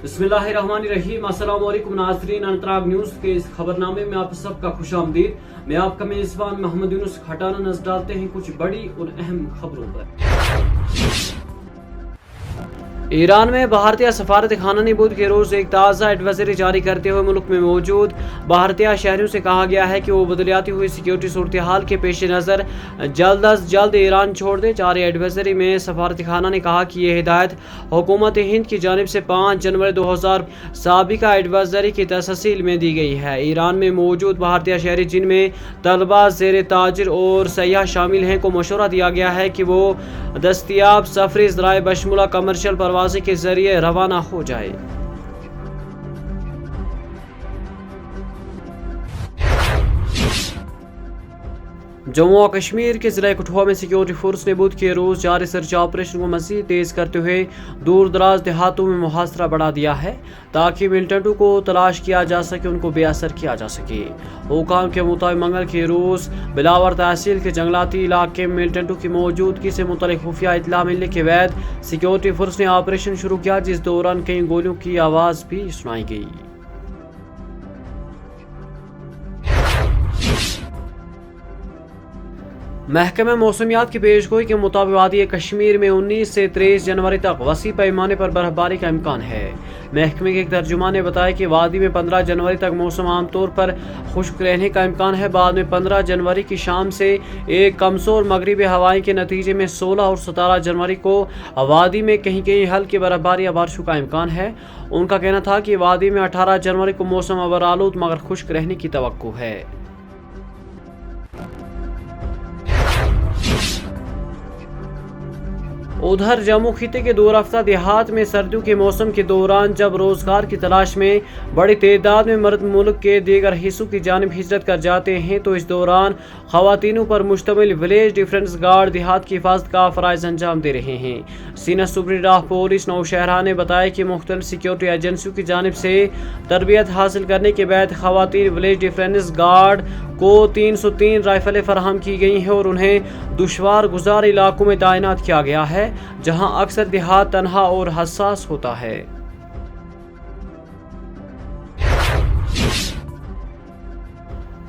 बिस्मिल्लाहिर्रहमानिर्रहीम। अस्सलाम वालेकुम नाज़रीन, अंतराग न्यूज़ के इस खबरनामे में आप सबका खुशामदीद। मैं आपका मेज़बान मोहम्मद यूनुस खटाना नजर डालते हैं कुछ बड़ी और अहम खबरों पर। ईरान में भारतीय सफारत खाना ने बुध के रोज एक ताज़ा एडवाइजरी जारी करते हुए मुल्क में मौजूद भारतीय शहरियों से कहा गया है कि वो बदलियाती हुई सिक्योरिटी सूरत हाल के पेश नज़र जल्द अज जल्द ईरान छोड़ दे। जारी एडवाइजरी में सफारत खाना ने कहा कि यह हिदायत हुकूमत हिंद की जानिब से 5 जनवरी 2000 साबिका एडवाइजरी की तफसील में दी गई है। ईरान में मौजूद भारतीय शहरी जिनमें तलबा, ज़ेर ताजिर और सयाह शामिल हैं को मशवरा दिया गया है कि वो दस्तियाब सफरी ज़राए बशमुला कमर्शियल परवाज़ी के जरिए रवाना हो जाए। जम्मू और कश्मीर के ज़िला कठुआ में सिक्योरिटी फोर्स ने बुध के रोज जारी सर्च ऑपरेशन को मज़ीद तेज़ करते हुए दूर दराज देहातों में मुहासरा बढ़ा दिया है ताकि मिलिटेंटों को तलाश किया जा सके, उनको बेअसर किया जा सके। हुकाम के मुताबिक मंगल के रोज बिलावर तहसील के जंगलाती इलाके में मिलिटेंटों की मौजूदगी से मुतल्लिक खुफिया इत्तला मिलने के बाद सिक्योरिटी फोर्स ने ऑपरेशन शुरू किया, जिस दौरान कई गोलियों की आवाज़ भी सुनाई गई। महकमा मौसमियात की पेशगोई के मुताबिक वादी कश्मीर में 19 से 23 जनवरी तक वसी पैमाने पर बर्फबारी का इम्कान है। महकमे के एक तर्जुमान ने बताया कि वादी में 15 जनवरी तक मौसम आमतौर पर खुश्क रहने का इम्कान है। बाद में 15 जनवरी की शाम से एक कमजोर मगरिबी हवाएं के नतीजे में 16 और 17 जनवरी को वादी में कहीं कहीं हल्की बर्फबारी या बारिशों का इम्कान है। उनका कहना था कि वादी में 18 जनवरी को मौसम अबरालूद मगर खुश्क रहने की तवक्को है। उधर जम्मू खिते के दूर रफ्ता देहात में सर्दियों के मौसम के दौरान जब रोजगार की तलाश में बड़ी तादाद में मर्द मुल्क के दीगर हिस्सों की जानिब हिजरत कर जाते हैं, तो इस दौरान खवातीनों पर मुश्तमिल विलेज डिफेंस गार्ड देहात की हिफाजत का फ़राइज़ अंजाम दे रहे हैं। Senior superintendent of police Naushahra ने बताया कि मुख्तलिफ सिक्योरिटी एजेंसियों की जानिब से तरबियत हासिल करने के बाद खवातीन विलेज डिफेंस गार्ड को 303 राइफलें फराहम की गई हैं और उन्हें दुश्वार गुजार इलाकों में तैनात किया गया है, जहां अक्सर देहात तन्हा और हसास होता है।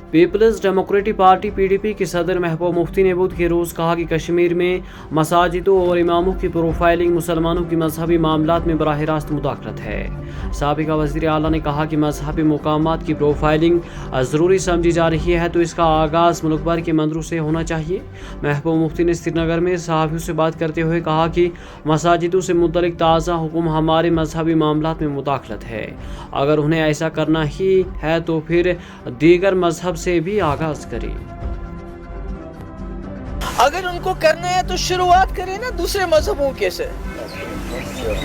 पीपल्स डेमोक्रेटिक पार्टी PDP के सदर महबूब मुफ्ती ने बुध के रोज़ कहा कि कश्मीर में मसाजिदों और इमामों की प्रोफाइलिंग मुसलमानों की मजहबी मामलात में बराह रास्त मुदाखलत है। साबिका वज़ीर आला ने कहा कि मजहबी मुकामात की प्रोफाइलिंग ज़रूरी समझी जा रही है, तो इसका आगाज़ मुल्क भर के मंदिरों से होना चाहिए। महबूब मुफ्ती ने श्रीनगर में सहाफ़ियों से बात करते हुए कहा कि मसाजिदों से मुतल्लिक ताज़ा हुक्म हमारे मजहबी मामलात में मुदाखलत है। अगर उन्हें ऐसा करना ही है तो फिर दीगर मजहब से भी आगाज करें। अगर उनको करना है तो शुरुआत करें ना दूसरे मजहबों के से।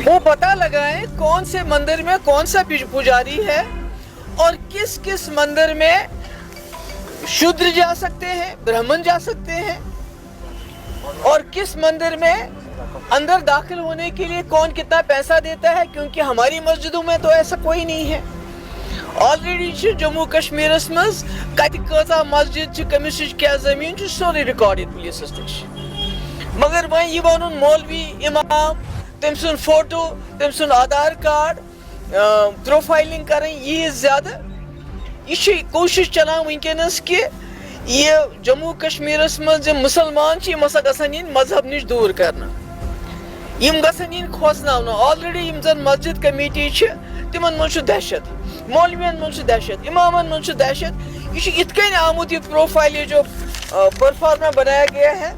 वो पता लगाएं कौन से मंदिर में कौन सा पुजारी है और किस किस मंदिर में शूद्र जा सकते हैं, ब्राह्मण जा सकते हैं, और किस मंदिर में अंदर दाखिल होने के लिए कौन कितना पैसा देता है, क्योंकि हमारी मस्जिदों में तो ऐसा कोई नहीं है। ऑलरेडी जम्मू कश्मीर मज कत मस्जिद कमिस क्या जमीन सोरे रिकॉर्ड पुलिस मगर वह यह वन मौलवी इमाम तम सुन फोटो तम सुन आधार कार्ड प्रोफाइलिंग करें, यह ज्यादा यह कोशिश चलान वनकस कि यह जम्मू कश्मीर मज मुसलमान हसा ग मजहब नश दूर करना, गन खोसना। ऑलरेडी जन मस्जिद कमेटी तिमन मज दहशत, मौलवियन मज दहशत, इमामन मज दहशत। यह इत कन आमुत यह प्रोफाइल ये जो परफॉर्मा बनाया गया है,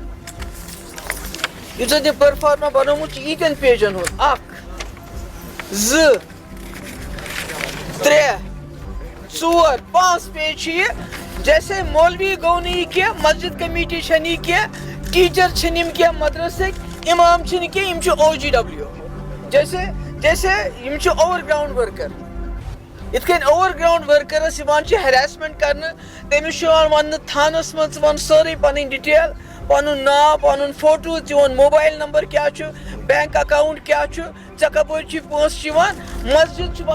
यह परफॉर्मा बनोमुत यीतन पेजन हो 1 2 3 4 5 पेज जैसे मौलवी गो नहीं किया, मस्जिद कमेटी छनी किया, टीचर छनिम किया, मदरसे इमाम छन किया, इम OGW जैसे जैसे इम ओवरग्राउंड वर्कर। इतकन ओवरग्राउंड वर्करस हरासमेंट करने, तमिस वन थानस मज वन सारी पन डिटेल, पन नाव, पन फोटो, चोन मोबाइल नंबर क्या, बैंक अकाउंट क्या, चे कप पोस मस्जिद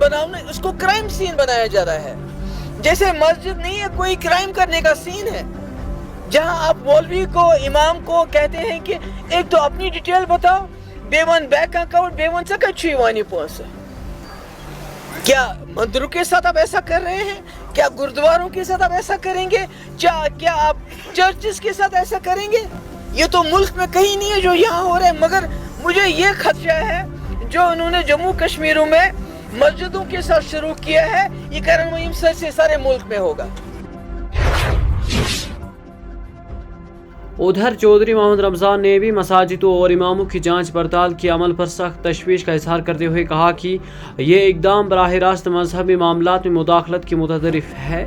बनाने, उसको क्राइम सीन बनाया जा रहा है। जैसे मस्जिद नहीं है, कोई क्राइम करने का सीन है, जहां आप मौलवी को, इमाम को कहते हैं कि एक तो अपनी डिटेल बताओ, बेवन बैंक अकाउंट, बेवन सका पोस क्या मंदिरों के साथ आप ऐसा कर रहे हैं? क्या गुरुद्वारों के साथ आप ऐसा करेंगे? क्या आप चर्चेस के साथ ऐसा करेंगे? ये तो मुल्क में कहीं नहीं है जो यहाँ हो रहा है, मगर मुझे ये खदशा है जो उन्होंने जम्मू कश्मीर में मस्जिदों के साथ शुरू किया है, ये करण मुहिम से सारे मुल्क में होगा। उधर चौधरी मोहम्मद रमज़ान ने भी मसाजिदों और इमामों की जांच पड़ताल के अमल पर सख्त तशवीश का इजहार करते हुए कहा कि ये इकदाम बराह रास्त मजहबी मामलात में मुदाखलत की मुतदरिफ है।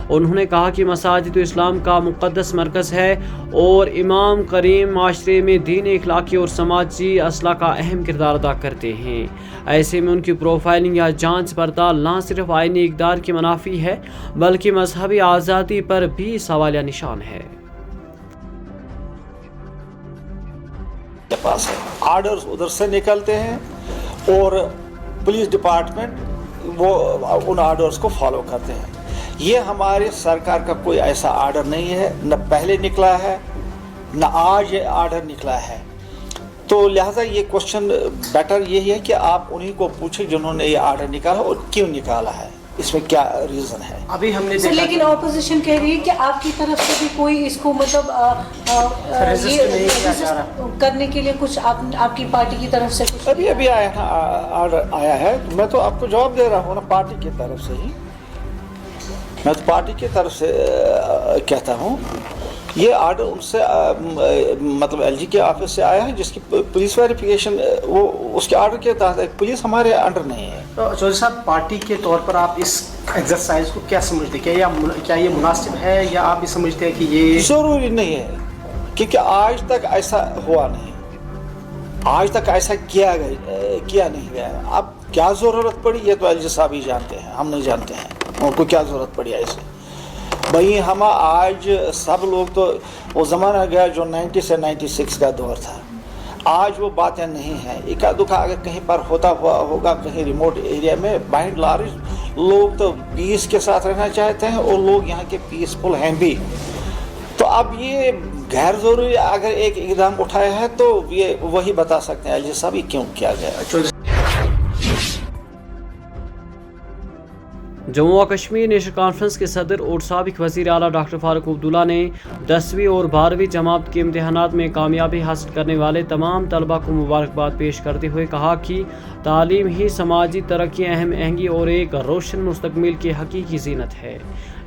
उन्होंने कहा कि मसाजिद इस्लाम का मुक़द्दस मरकज़ है और इमाम करीम माशरे में दीन, इखलाकी और समाजी असलाह का अहम किरदार अदा करते हैं। ऐसे में उनकी प्रोफाइलिंग या जांच पड़ताल न सिर्फ आईनी इक़दार की मुनाफी है बल्कि मजहबी आज़ादी पर भी सवालिया निशान है। के पास है आर्डर्स उधर से निकलते हैं और पुलिस डिपार्टमेंट वो उन आर्डर्स को फॉलो करते हैं। ये हमारे सरकार का कोई ऐसा आर्डर नहीं है, न पहले निकला है न आज ये आर्डर निकला है। तो लिहाजा ये क्वेश्चन बेटर यही है कि आप उन्हीं को पूछें जिन्होंने ये आर्डर निकाला और क्यों निकाला है, इसमें क्या रीज़न है। अभी हमने देखा लेकिन ऑपोजिशन कह रही है कि आपकी तरफ से भी कोई इसको मतलब करने के लिए कुछ आपकी पार्टी की तरफ से कुछ अभी आया ना आर्डर आया है, मैं तो आपको जवाब दे रहा हूँ ना पार्टी की तरफ से ही, मैं तो पार्टी की तरफ से कहता हूँ। ये आर्डर उनसे मतलब एलजी के ऑफिस से आया है जिसकी पुलिस वेरिफिकेशन वो उसके आर्डर के तहत है, पुलिस हमारे अंडर नहीं है। तो चौधरी साहब, पार्टी के तौर पर आप इस एक्सरसाइज को क्या समझते हैं? क्या ये मुनासिब है या आप भी समझते हैं कि ये ज़रूरी नहीं है? क्योंकि आज तक ऐसा हुआ नहीं, आज तक ऐसा किया नहीं गया। अब क्या ज़रूरत पड़ी ये तो एलजी साहब ही जानते हैं, हम नहीं जानते हैं उनको क्या ज़रूरत पड़ी ऐसे। भाई हम आज सब लोग तो वो ज़माना गया जो 90 से 96 का दौर था, आज वो बातें नहीं हैं। इक्का दुक्का अगर कहीं पर होता हुआ होगा कहीं रिमोट एरिया में, बाय एंड लार्ज लोग तो पीस के साथ रहना चाहते हैं और लोग यहाँ के पीसफुल हैं भी। तो अब ये गैर ज़रूरी अगर एक इक़दाम उठाया है तो ये वही बता सकते हैं एलजी साहब ये क्यों किया गया। जम्मू व कश्मीर नेशनल कॉन्फ्रेंस के सदर और साबिक वज़ीर आला डॉक्टर फारूक अब्दुल्ला ने 10वीं और 12वीं जमात के इम्तिहानात में कामयाबी हासिल करने वाले तमाम तलबा को मुबारकबाद पेश करते हुए कहा कि तालीम ही समाजी तरक्की, अहम आहंगी और एक रोशन मुस्तकबिल की हकीकी ज़ीनत है।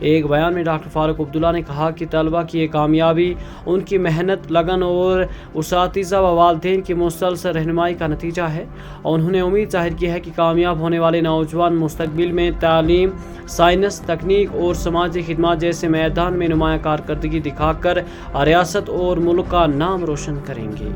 एक बयान में डॉक्टर फारूक अब्दुल्ला ने कहा कि तलबा की ये कामयाबी उनकी मेहनत, लगन और उसातिज़ा व वालिदैन की मुसलसल रहनुमाई का नतीजा है और उन्होंने उम्मीद ज़ाहिर की है कि कामयाब होने वाले नौजवान मुस्तकबिल में तालीम, साइंस, तकनीक और समाजी खिदमत जैसे मैदान में नुमायाँ कारकर्दगी दिखाकर रियासत और मुल्क का नाम रोशन करेंगे।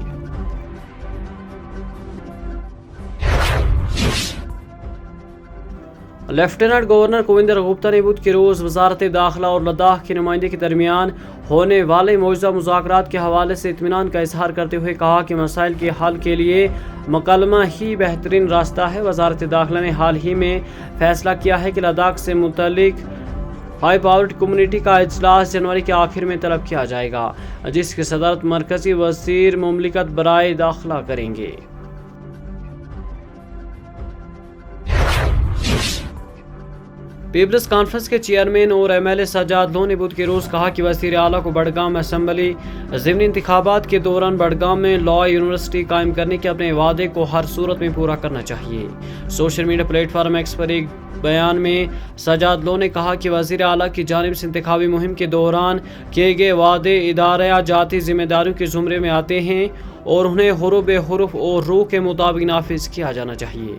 लेफ्टिनेंट गवर्नर कुविंदर गुप्ता ने बुध के रोज़ वजारत दाखिला और लद्दाख के नुमाइंदे के दरमियान होने वाले मौजूदा मुज़ाकरात के हवाले से इत्मीनान का इजहार करते हुए कहा कि मसाइल के हल के लिए मकलमा ही बेहतरीन रास्ता है। वजारत दाखिला ने हाल ही में फैसला किया है कि लद्दाख से मुतल्लिक हाई पावर्ड कम्युनिटी का इजलास जनवरी के आखिर में तलब किया जाएगा, जिसकी सदारत मरकज़ी वज़ीर मुमलिकत बराए दाखिला करेंगे। पीपल्स कॉन्फ्रेंस के चेयरमैन और एमएलए सज्जाद लोन ने बुध के रोज़ कहा कि वज़ीर आला को बडगाम असम्बली ज़िमनी इंतखाबात के दौरान बडगाम में लॉ यूनिवर्सिटी कायम करने के अपने वादे को हर सूरत में पूरा करना चाहिए। सोशल मीडिया प्लेटफार्म एक्स पर एक बयान में सज्जाद लोन ने कहा कि वज़ीर आला की जानिब से इंतखाबी मुहिम के दौरान किए गए वादे इदारे या जाती जिम्मेदारियों के ज़ुमरे में आते हैं और उन्हें हुरूफ बे हुरूफ और रूह के मुताबिक नाफिज किया जाना चाहिए।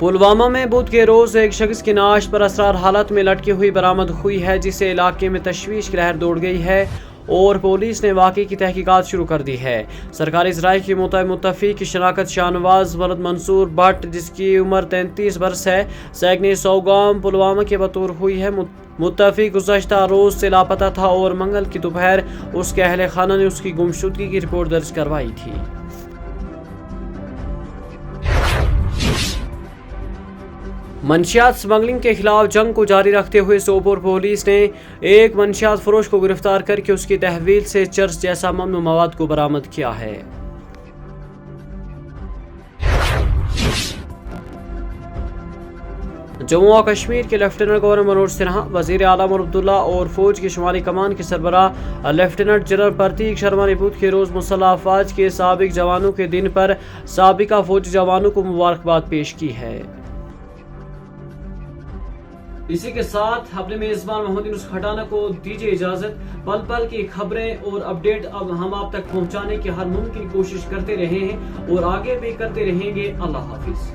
पुलवामा में बुध के रोज़ एक शख्स की नाश पर असरार हालत में लटकी हुई बरामद हुई है, जिससे इलाके में तशवीश की लहर दौड़ गई है और पुलिस ने वाक़े की तहकीकात शुरू कर दी है। सरकारी ज़राए के मुतफ़िक़ की शनाख्त शाहनवाज वलद मंसूर भट्ट, जिसकी उम्र 33 बरस है, सैकने सौगाम पुलवामा के बतौर हुई है। मुतफ़िक़ गुज़श्ता रोज़ से लापता था और मंगल की दोपहर उसके अहले खाना ने उसकी गुमशुदगी की रिपोर्ट दर्ज करवाई थी। मंशियात स्मगलिंग के खिलाफ जंग को जारी रखते हुए सोपोर पुलिस ने एक मंशियात फरोश को गिरफ्तार करके उसकी तहवील से चर्च जैसा ममनू मवाद को बरामद किया है। जम्मू और कश्मीर के लेफ्टिनेंट गवर्नर मनोज सिन्हा, वजीर आला उमर अब्दुल्ला और फौज की शुमाली कमान के सरबराह लेफ्टिनेंट जनरल प्रतीक शर्मा ने बुध के रोज मुसल्लह अफवाज के साबिक जवानों के दिन पर साबिका फौजी जवानों को मुबारकबाद पेश की है। इसी के साथ अपने मेजबान मोहम्मद यूनुस खटाना को दीजिए इजाजत। पल पल की खबरें और अपडेट अब हम आप तक पहुंचाने की हर मुमकिन कोशिश करते रहे हैं और आगे भी करते रहेंगे। अल्लाह हाफिज।